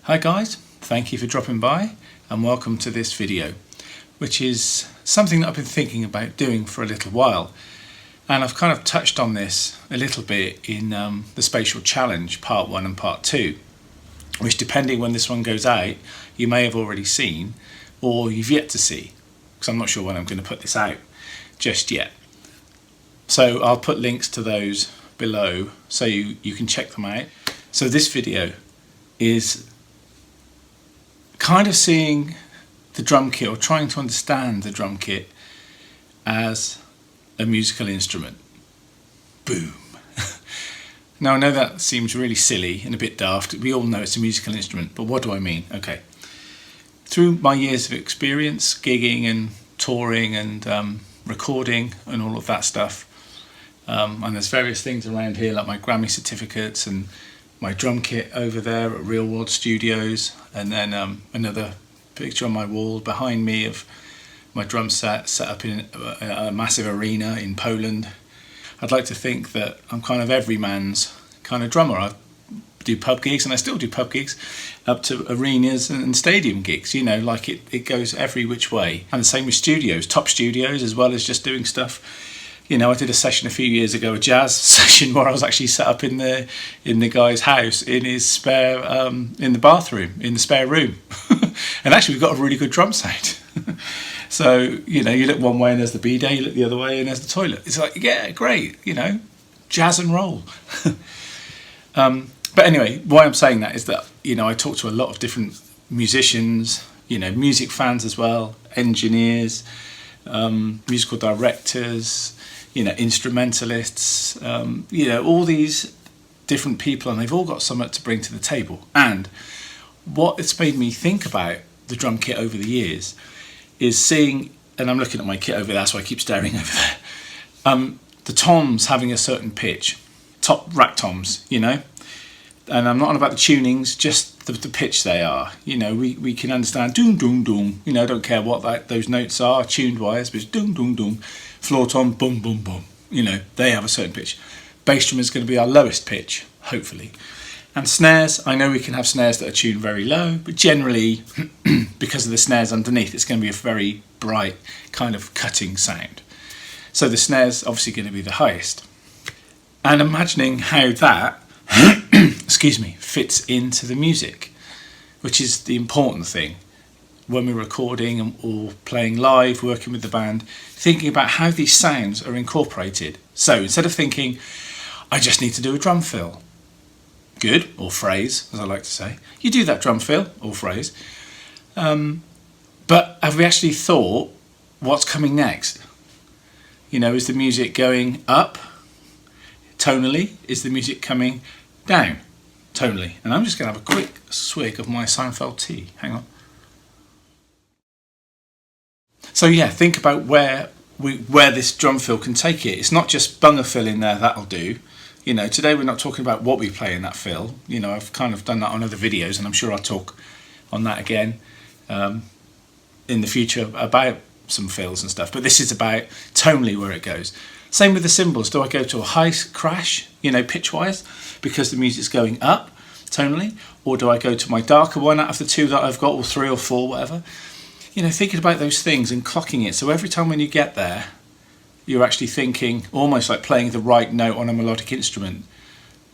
Hi guys, thank you for dropping by and welcome to this video, which is something that I've been thinking about doing for a little while. And I've kind of touched on this a little bit in the Spacial Challenge Part 1 and Part 2, which depending when this one goes out, you may have already seen or you've yet to see, because I'm not sure when I'm going to put this out just yet. So I'll put links to those below so you can check them out. So this video is kind of seeing the drum kit, or trying to understand the drum kit as a musical instrument. Boom. Now I know that seems really silly and a bit daft. We all know it's a musical instrument, but what do I mean? Okay. Through my years of experience, gigging and touring and recording and all of that stuff, and there's various things around here like my Grammy certificates and my drum kit over there at Real World Studios, and then another picture on my wall behind me of my drum set up in a massive arena in Poland. I'd like to think that I'm kind of every man's kind of drummer. I do pub gigs, and I still do pub gigs, up to arenas and stadium gigs, you know, like it goes every which way. And the same with studios, top studios, as well as just doing stuff. You know, I did a session a few years ago, a jazz session, where I was actually set up in the guy's house, in his spare, in the bathroom, in the spare room. And actually we've got a really good drum sound. So, you know, you look one way and there's the bidet, you look the other way and there's the toilet. It's like, yeah, great, you know, jazz and roll. But anyway, why I'm saying that is that, you know, I talk to a lot of different musicians, you know, music fans as well, engineers, musical directors, you know, instrumentalists, you know, all these different people, and they've all got something to bring to the table. And what it's made me think about the drum kit over the years is seeing, and I'm looking at my kit over there, that's why I keep staring over there, the toms having a certain pitch, top rack toms, you know, and I'm not on about the tunings, just the pitch they are. You know, we can understand doom doom doom, you know, I don't care what those notes are tuned wise, but it's doom doom doom. Floor tom, boom boom boom, you know, they have a certain pitch. Bass drum is going to be our lowest pitch, hopefully. And snares, I know we can have snares that are tuned very low, but generally, because of the snares underneath, it's going to be a very bright kind of cutting sound. So the snare's obviously going to be the highest. And imagining how that, excuse me, fits into the music, which is the important thing when we're recording or playing live, working with the band, thinking about how these sounds are incorporated. So instead of thinking, I just need to do a drum fill, good, or phrase, as I like to say, you do that drum fill or phrase, but have we actually thought what's coming next? You know, is the music going up tonally? Is the music coming down tonally? And I'm just going to have a quick swig of my Seinfeld tea. Hang on. So yeah, think about where this drum fill can take it. It's not just bung a fill in there, that'll do. You know, today we're not talking about what we play in that fill. You know, I've kind of done that on other videos, and I'm sure I'll talk on that again in the future about some fills and stuff. But this is about tonally where it goes. Same with the cymbals. Do I go to a high crash, you know, pitch-wise, because the music's going up tonally? Or do I go to my darker one out of the two that I've got, or three or four, whatever? You know, thinking about those things and clocking it. So every time when you get there, you're actually thinking, almost like playing the right note on a melodic instrument.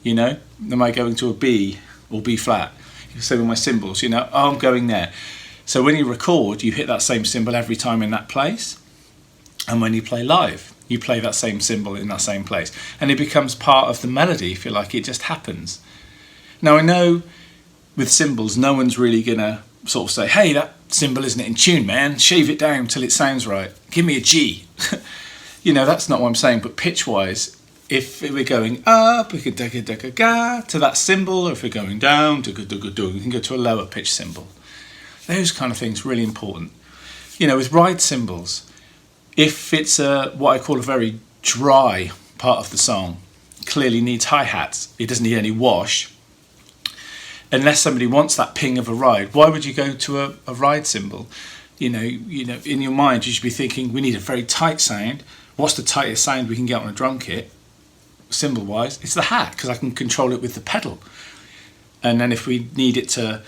You know, am I going to a B or B flat? So with my cymbals, you know, oh, I'm going there. So when you record, you hit that same cymbal every time in that place. And when you play live, you play that same cymbal in that same place. And it becomes part of the melody, if you like, it just happens. Now I know with cymbals, no one's really gonna sort of say, hey, that cymbal isn't in tune, man, shave it down till it sounds right, give me a G. You know, that's not what I'm saying, but pitch wise, if we're going up, we could ga to that cymbal, or if we're going down, we can go to a lower pitch cymbal. Those kind of things really important. You know, with ride cymbals, if it's what I call a very dry part of the song, clearly needs hi-hats, it doesn't need any wash. Unless somebody wants that ping of a ride, why would you go to a ride cymbal? You know, in your mind, you should be thinking, we need a very tight sound. What's the tightest sound we can get on a drum kit? Cymbal-wise, it's the hat, because I can control it with the pedal. And then if we need it to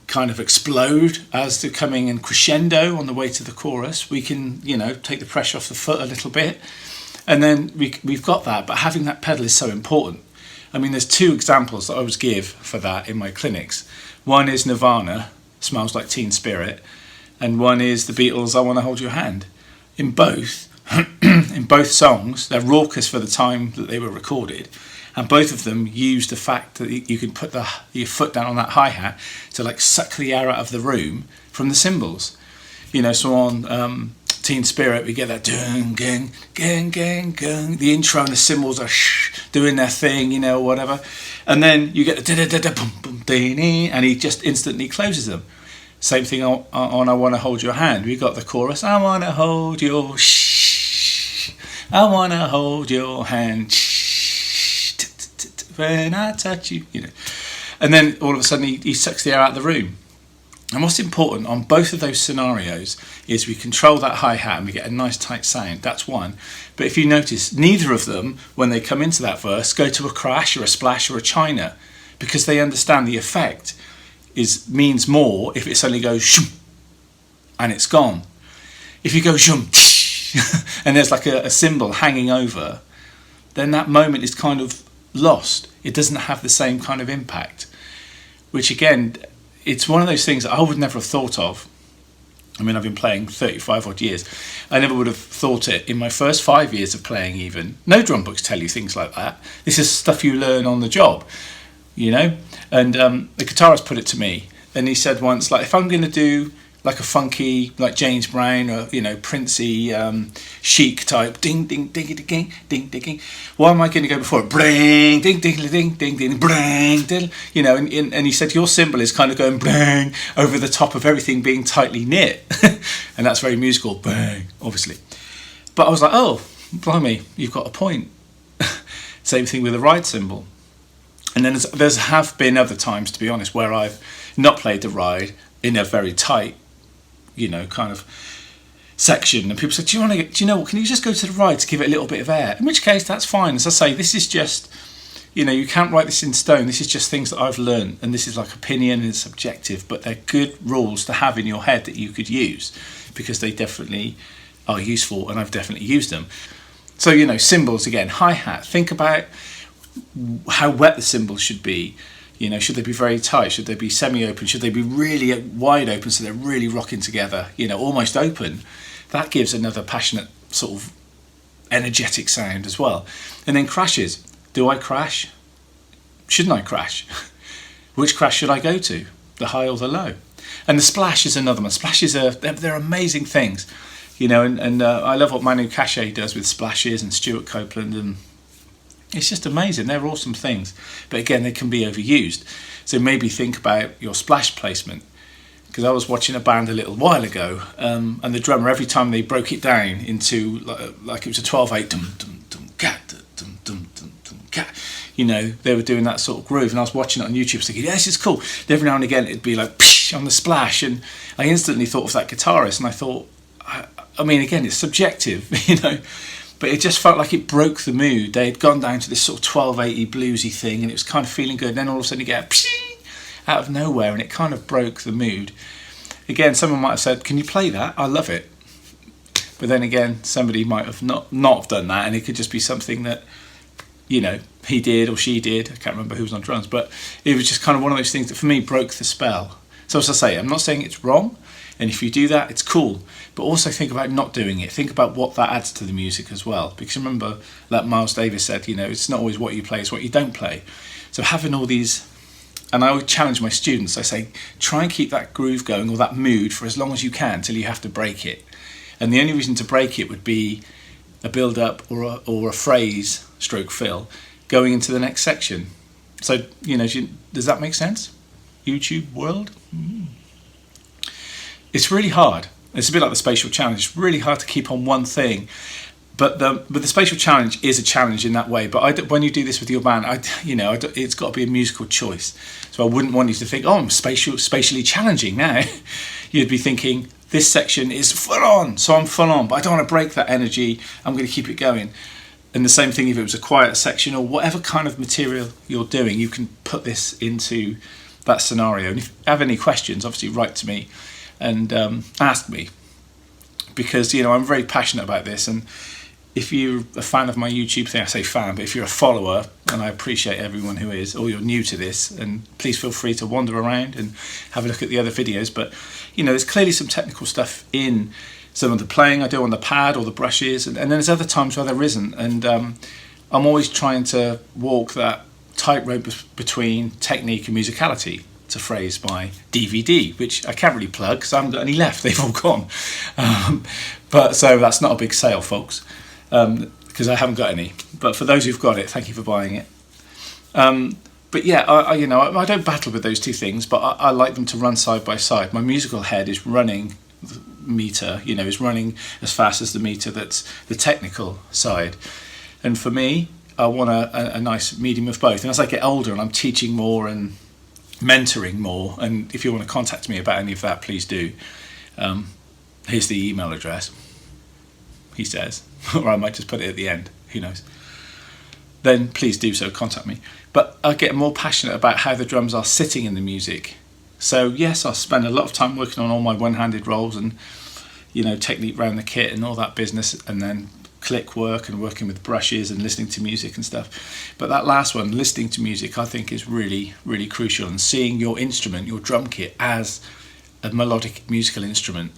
kind of explode as they're coming in crescendo on the way to the chorus. We can, take the pressure off the foot a little bit, and then we've got that. But having that pedal is so important. I mean, there's two examples that I always give for that in my clinics. One is Nirvana, Smells Like Teen Spirit, and one is the Beatles, I Want to Hold Your Hand. In both songs, they're raucous for the time that they were recorded, and both of them use the fact that you can put your foot down on that hi-hat to like suck the air out of the room from the cymbals. So on Teen Spirit, we get that dun, gang, gang, gang, gang. The intro and the cymbals are doing their thing, or whatever. And then you get the da-da-da-da, boom, boom, da-dee, and he just instantly closes them. Same thing on I Want to Hold Your Hand. We got the chorus, I want to hold your I want to hold your hand when I touch you, And then all of a sudden he sucks the air out of the room. And what's important on both of those scenarios is we control that hi-hat and we get a nice tight sound. That's one. But if you notice, neither of them, when they come into that verse, go to a crash or a splash or a china, because they understand the effect means more if it suddenly goes shum and it's gone. If you go shum and there's like a cymbal hanging over, then that moment is kind of lost. It doesn't have the same kind of impact, which again, it's one of those things that I would never have thought of. I mean, I've been playing 35 odd years. I never would have thought it in my first 5 years of playing even. No drum books tell you things like that. This is stuff you learn on the job, And the guitarist put it to me, and he said once, like, if I'm going to do like a funky, like James Brown or, Princey, chic type, ding, ding, ding, ding, ding, ding, ding. Why am I going to go before it? Bring, ding, ding, ding, ding, ding, bring, ding. And he said your cymbal is kind of going bang over the top of everything being tightly knit. And that's very musical, bang, obviously. But I was like, oh, blimey, you've got a point. Same thing with the ride cymbal. And then there's have been other times, to be honest, where I've not played the ride in a very tight, kind of section, and people said, do you know what, can you just go to the ride to give it a little bit of air? In which case, that's fine. As I say, this is just, you can't write this in stone. This is just things that I've learned, and this is like opinion and subjective, but they're good rules to have in your head that you could use, because they definitely are useful, and I've definitely used them. So, cymbals again, hi-hat, think about how wet the cymbals should be. Should they be very tight? Should they be semi-open? Should they be really wide open so they're really rocking together, almost open? That gives another passionate sort of energetic sound as well. And then crashes. Do I crash? Shouldn't I crash? Which crash should I go to? The high or the low? And the splash is another one. Splashes they're amazing things, and I love what Manu Katché does with splashes, and Stuart Copeland, and it's just amazing. They're awesome things. But again, they can be overused. So maybe think about your splash placement. Because I was watching a band a little while ago, and the drummer, every time they broke it down into, like it was a 12/8, dum, dum, dum, cat, dum, dum, dum, dum, cat. They were doing that sort of groove. And I was watching it on YouTube thinking, yeah, this is cool. And every now and again, it'd be like, psh, on the splash. And I instantly thought of that guitarist. And I thought, I mean, again, it's subjective, But it just felt like it broke the mood. They had gone down to this sort of 12/80 bluesy thing, and it was kind of feeling good. And then all of a sudden you get a out of nowhere, and it kind of broke the mood. Again, someone might have said, can you play that? I love it. But then again, somebody might have not have done that, and it could just be something that, he did or she did. I can't remember who was on drums, but it was just kind of one of those things that for me broke the spell. So as I say, I'm not saying it's wrong. And if you do that, it's cool. But also think about not doing it. Think about what that adds to the music as well. Because remember, like Miles Davis said, it's not always what you play, it's what you don't play. So having all these, and I always challenge my students, I say, try and keep that groove going or that mood for as long as you can till you have to break it. And the only reason to break it would be a build-up or a phrase, stroke fill, going into the next section. So, does that make sense? YouTube world? It's really hard. It's a bit like the Spacial challenge. It's really hard to keep on one thing. But the Spacial challenge is a challenge in that way. But when you do this with your band, it's got to be a musical choice. So I wouldn't want you to think, oh, I'm spatially challenging now. You'd be thinking, this section is full on, so I'm full on. But I don't want to break that energy. I'm going to keep it going. And the same thing if it was a quiet section or whatever kind of material you're doing, you can put this into that scenario. And if you have any questions, obviously write to me and ask me, because I'm very passionate about this. And if you're a fan of my YouTube thing, I say fan, but if you're a follower, and I appreciate everyone who is, or you're new to this, and please feel free to wander around and have a look at the other videos. But there's clearly some technical stuff in some of the playing I do on the pad or the brushes, and then there's other times where there isn't. And I'm always trying to walk that tightrope between technique and musicality. It's a phrase by DVD, which I can't really plug because I haven't got any left. They've all gone. But so that's not a big sale, folks, because I haven't got any. But for those who've got it, thank you for buying it. But yeah, I don't battle with those two things, but I like them to run side by side. My musical head is running the meter, is running as fast as the meter that's the technical side. And for me, I want a nice medium of both. And as I get older and I'm teaching more and mentoring more, and if you want to contact me about any of that, please do. Here's the email address, he says, or I might just put it at the end, who knows. Then please do so, contact me. But I get more passionate about how the drums are sitting in the music. So yes, I spend a lot of time working on all my one-handed rolls and technique around the kit and all that business, and then click work and working with brushes and listening to music and stuff. But that last one, listening to music, I think is really, really crucial, and seeing your instrument, your drum kit, as a melodic musical instrument.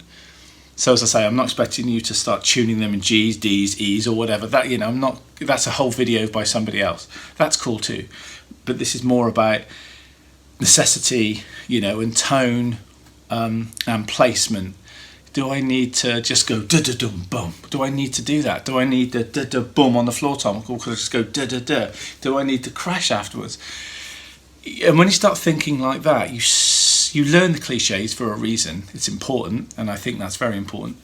So as I say, I'm not expecting you to start tuning them in G's, D's, E's or whatever. That I'm not. That's a whole video by somebody else. That's cool too. But this is more about necessity, and tone and placement. Do I need to just go da-da-dum boom? Do I need to do that? Do I need the da-da boom on the floor tom? Or could I just go da-da-da? Do I need to crash afterwards? And when you start thinking like that, you learn the cliches for a reason. It's important, and I think that's very important.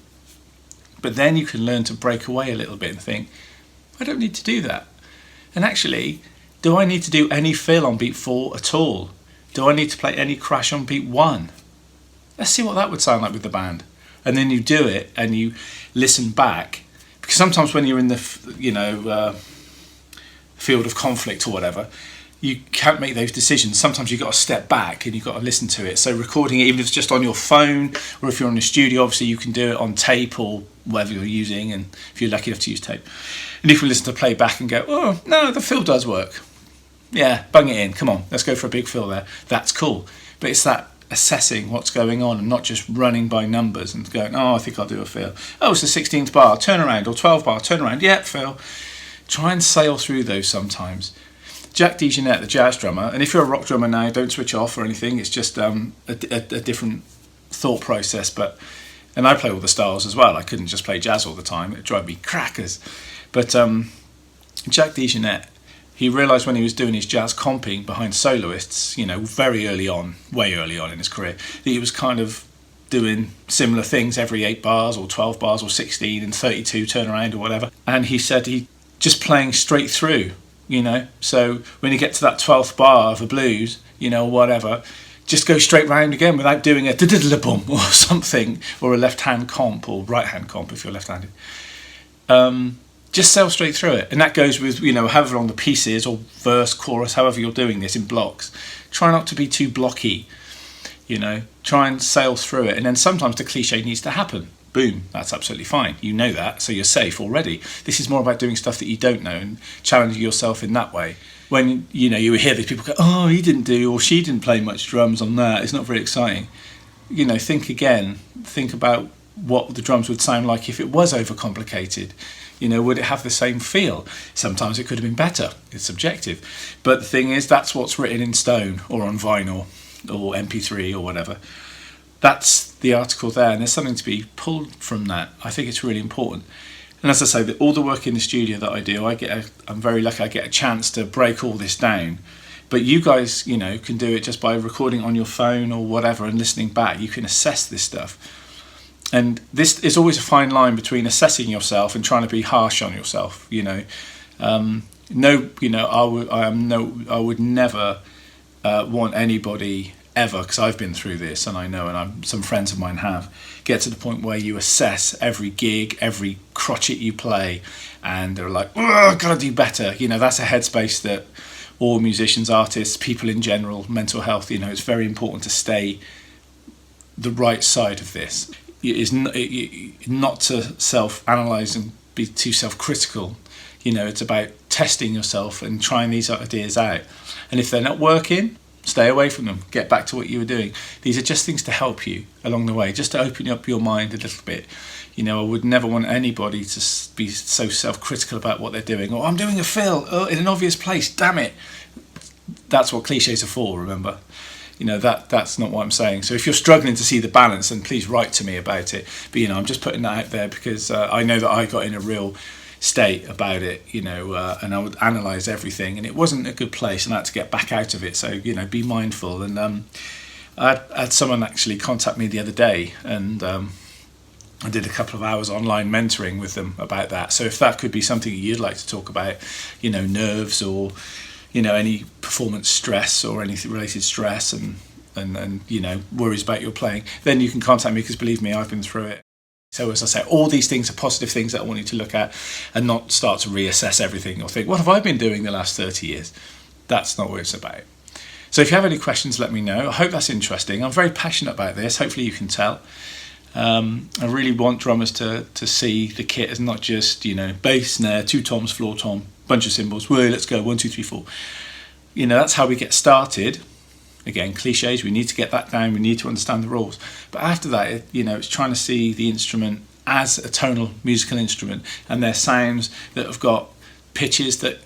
But then you can learn to break away a little bit and think, I don't need to do that. And actually, do I need to do any fill on beat 4 at all? Do I need to play any crash on beat 1? Let's see what that would sound like with the band. And then you do it and you listen back, because sometimes when you're in the field of conflict or whatever, you can't make those decisions. Sometimes you've got to step back and you've got to listen to it. So recording it, even if it's just on your phone, or if you're in the studio, obviously you can do it on tape or whatever you're using, and if you're lucky enough to use tape. And you can listen to playback and go, oh no, the fill does work. Yeah, bung it in, come on, let's go for a big fill there. That's cool. But it's that assessing what's going on and not just running by numbers and going, oh, I think I'll do a fill. Oh, it's the 16th bar, turn around, or 12 bar, turn around. Yep, fill. Try and sail through those sometimes. Jack DeJohnette, the jazz drummer, and if you're a rock drummer now, don't switch off or anything. It's just a different thought process. And I play all the styles as well. I couldn't just play jazz all the time. It'd drive me crackers. But Jack DeJohnette, he realised when he was doing his jazz comping behind soloists, very early on, way early on in his career, that he was kind of doing similar things every 8 bars or 12 bars or 16 and 32 turnaround or whatever. And he said he just playing straight through, So when you get to that 12th bar of a blues, whatever, just go straight round again without doing a da-da-da-da-boom or something, or a left-hand comp or right-hand comp if you're left-handed. Just sail straight through it. And that goes with, however long the piece is, or verse, chorus, however you're doing this in blocks. Try not to be too blocky, Try and sail through it. And then sometimes the cliche needs to happen. Boom, that's absolutely fine. You know that, so you're safe already. This is more about doing stuff that you don't know and challenging yourself in that way. When, you hear these people go, oh, he didn't do, or she didn't play much drums on that, it's not very exciting. Think again. Think about what the drums would sound like if it was overcomplicated. Would it have the same feel? Sometimes it could have been better. It's subjective. But the thing is, that's what's written in stone or on vinyl or MP3 or whatever. That's the article there, and there's something to be pulled from that. I think it's really important. And as I say, all the work in the studio that I do, I'm very lucky I get a chance to break all this down. But you guys, can do it just by recording on your phone or whatever and listening back. You can assess this stuff. And this is always a fine line between assessing yourself and trying to be harsh on yourself. I would never want anybody ever, because I've been through this and I know, and some friends of mine have, get to the point where you assess every gig, every crotchet you play, and they're like, oh, I've got to do better. That's a headspace that all musicians, artists, people in general, mental health, it's very important to stay the right side of this. It is not to self-analyze and be too self-critical. It's about testing yourself and trying these ideas out. And if they're not working, stay away from them. Get back to what you were doing. These are just things to help you along the way, just to open up your mind a little bit. I would never want anybody to be so self-critical about what they're doing. I'm doing a fill in an obvious place, damn it. That's what cliches are for, remember? That's not what I'm saying. So if you're struggling to see the balance, then please write to me about it. But I'm just putting that out there because I know that I got in a real state about it, and I would analyse everything, and it wasn't a good place, and I had to get back out of it. So be mindful. And I had someone actually contact me the other day, and I did a couple of hours online mentoring with them about that. So if that could be something you'd like to talk about, nerves or any performance stress or anything related stress and worries about your playing, then you can contact me, because believe me, I've been through it. So as I say, all these things are positive things that I want you to look at, and not start to reassess everything or think, what have I been doing the last 30 years? That's not what it's about. So if you have any questions, let me know. I hope that's interesting. I'm very passionate about this. Hopefully you can tell. I really want drummers to see the kit as not just, bass, snare, 2 toms, floor tom, bunch of cymbals. Whoa, let's go, 1, 2, 3, 4. That's how we get started. Again, cliches, we need to get that down, we need to understand the rules. But after that, it's trying to see the instrument as a tonal musical instrument, and their sounds that have got pitches that,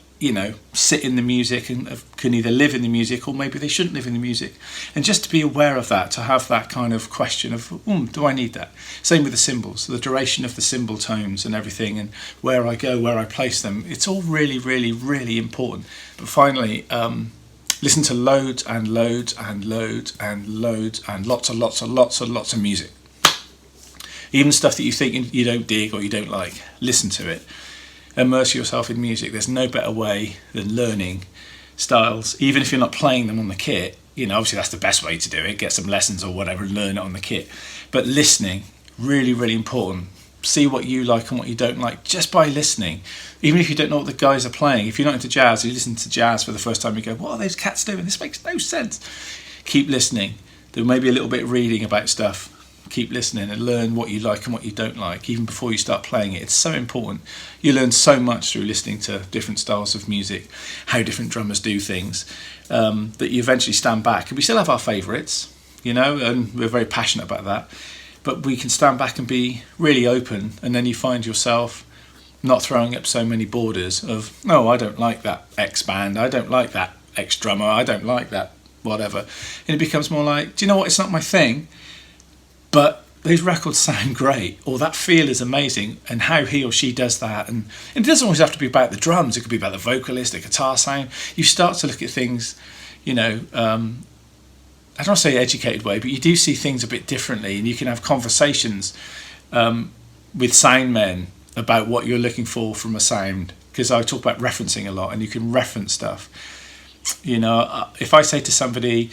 sit in the music and can either live in the music, or maybe they shouldn't live in the music. And just to be aware of that, to have that kind of question of, do I need that? Same with the cymbals, the duration of the cymbal tones and everything, and where I go, where I place them. It's all really, really, really important. But finally, listen to loads and loads and loads and loads and lots and lots and lots and lots of music. Even stuff that you think you don't dig or you don't like, listen to it. Immerse yourself in music. There's no better way than learning styles, even if you're not playing them on the kit. Obviously that's the best way to do it. Get some lessons or whatever and learn it on the kit. But listening, really, really important. See what you like and what you don't like just by listening. Even if you don't know what the guys are playing. If you're not into jazz, you listen to jazz for the first time, you go, what are those cats doing? This makes no sense. Keep listening. There may be a little bit of reading about stuff. Keep listening and learn what you like and what you don't like, even before you start playing it. It's so important. You learn so much through listening to different styles of music, how different drummers do things, that you eventually stand back. And we still have our favourites, and we're very passionate about that. But we can stand back and be really open, and then you find yourself not throwing up so many borders of, I don't like that X band, I don't like that X drummer, I don't like that whatever. And it becomes more like, do you know what, it's not my thing, but those records sound great, or that feel is amazing, and how he or she does that. And it doesn't always have to be about the drums, it could be about the vocalist, the guitar sound. You start to look at things, I don't want to say educated way, but you do see things a bit differently, and you can have conversations with sound men about what you're looking for from a sound, because I talk about referencing a lot, and you can reference stuff. If I say to somebody,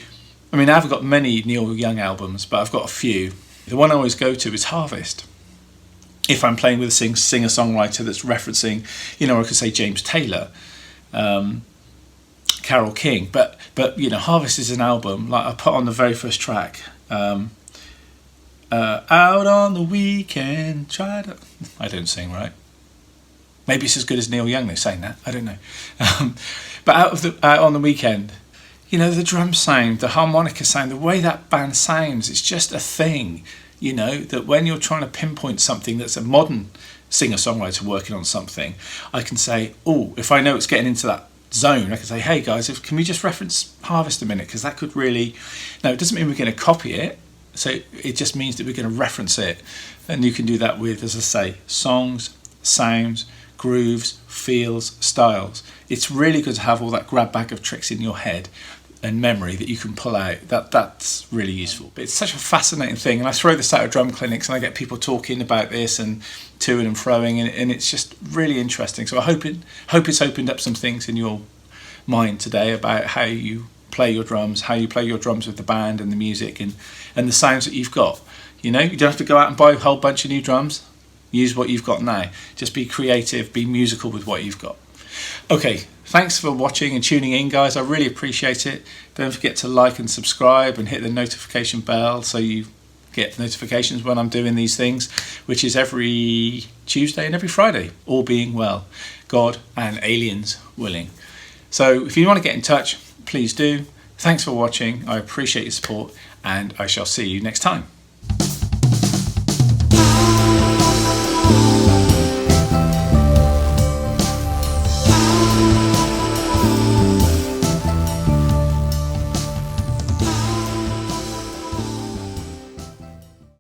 I haven't got many Neil Young albums, but I've got a few. The one I always go to is Harvest. If I'm playing with a singer-songwriter that's referencing, I could say James Taylor, Carole King, but Harvest is an album, like I put on the very first track, out on the weekend, I don't sing right. Maybe it's as good as Neil Young, they're saying that, I don't know. But out on the weekend, the drum sound, the harmonica sound, the way that band sounds, it's just a thing, that when you're trying to pinpoint something that's a modern singer-songwriter working on something, I can say, if I know it's getting into that zone, I can say, hey guys, can we just reference Harvest a minute, because that could really, now it doesn't mean we're going to copy it, so it just means that we're going to reference it. And you can do that with, as I say, songs, sounds, grooves, feels, styles. It's really good to have all that grab bag of tricks in your head and memory that you can pull out. That's really useful. But it's such a fascinating thing, and I throw this out at drum clinics and I get people talking about this and toing and froing, and it's just really interesting. So I hope it's opened up some things in your mind today about how you play your drums, how you play your drums with the band and the music and the sounds that you've got. You don't have to go out and buy a whole bunch of new drums. Use what you've got now. Just be creative, be musical with what you've got. Okay, Thanks for watching and tuning in, guys. I really appreciate it. Don't forget to like and subscribe and hit the notification bell so you get notifications when I'm doing these things, which is every Tuesday and every Friday, all being well, God and aliens willing. So if you want to get in touch, please do. Thanks for watching. I appreciate your support, and I shall see you next time.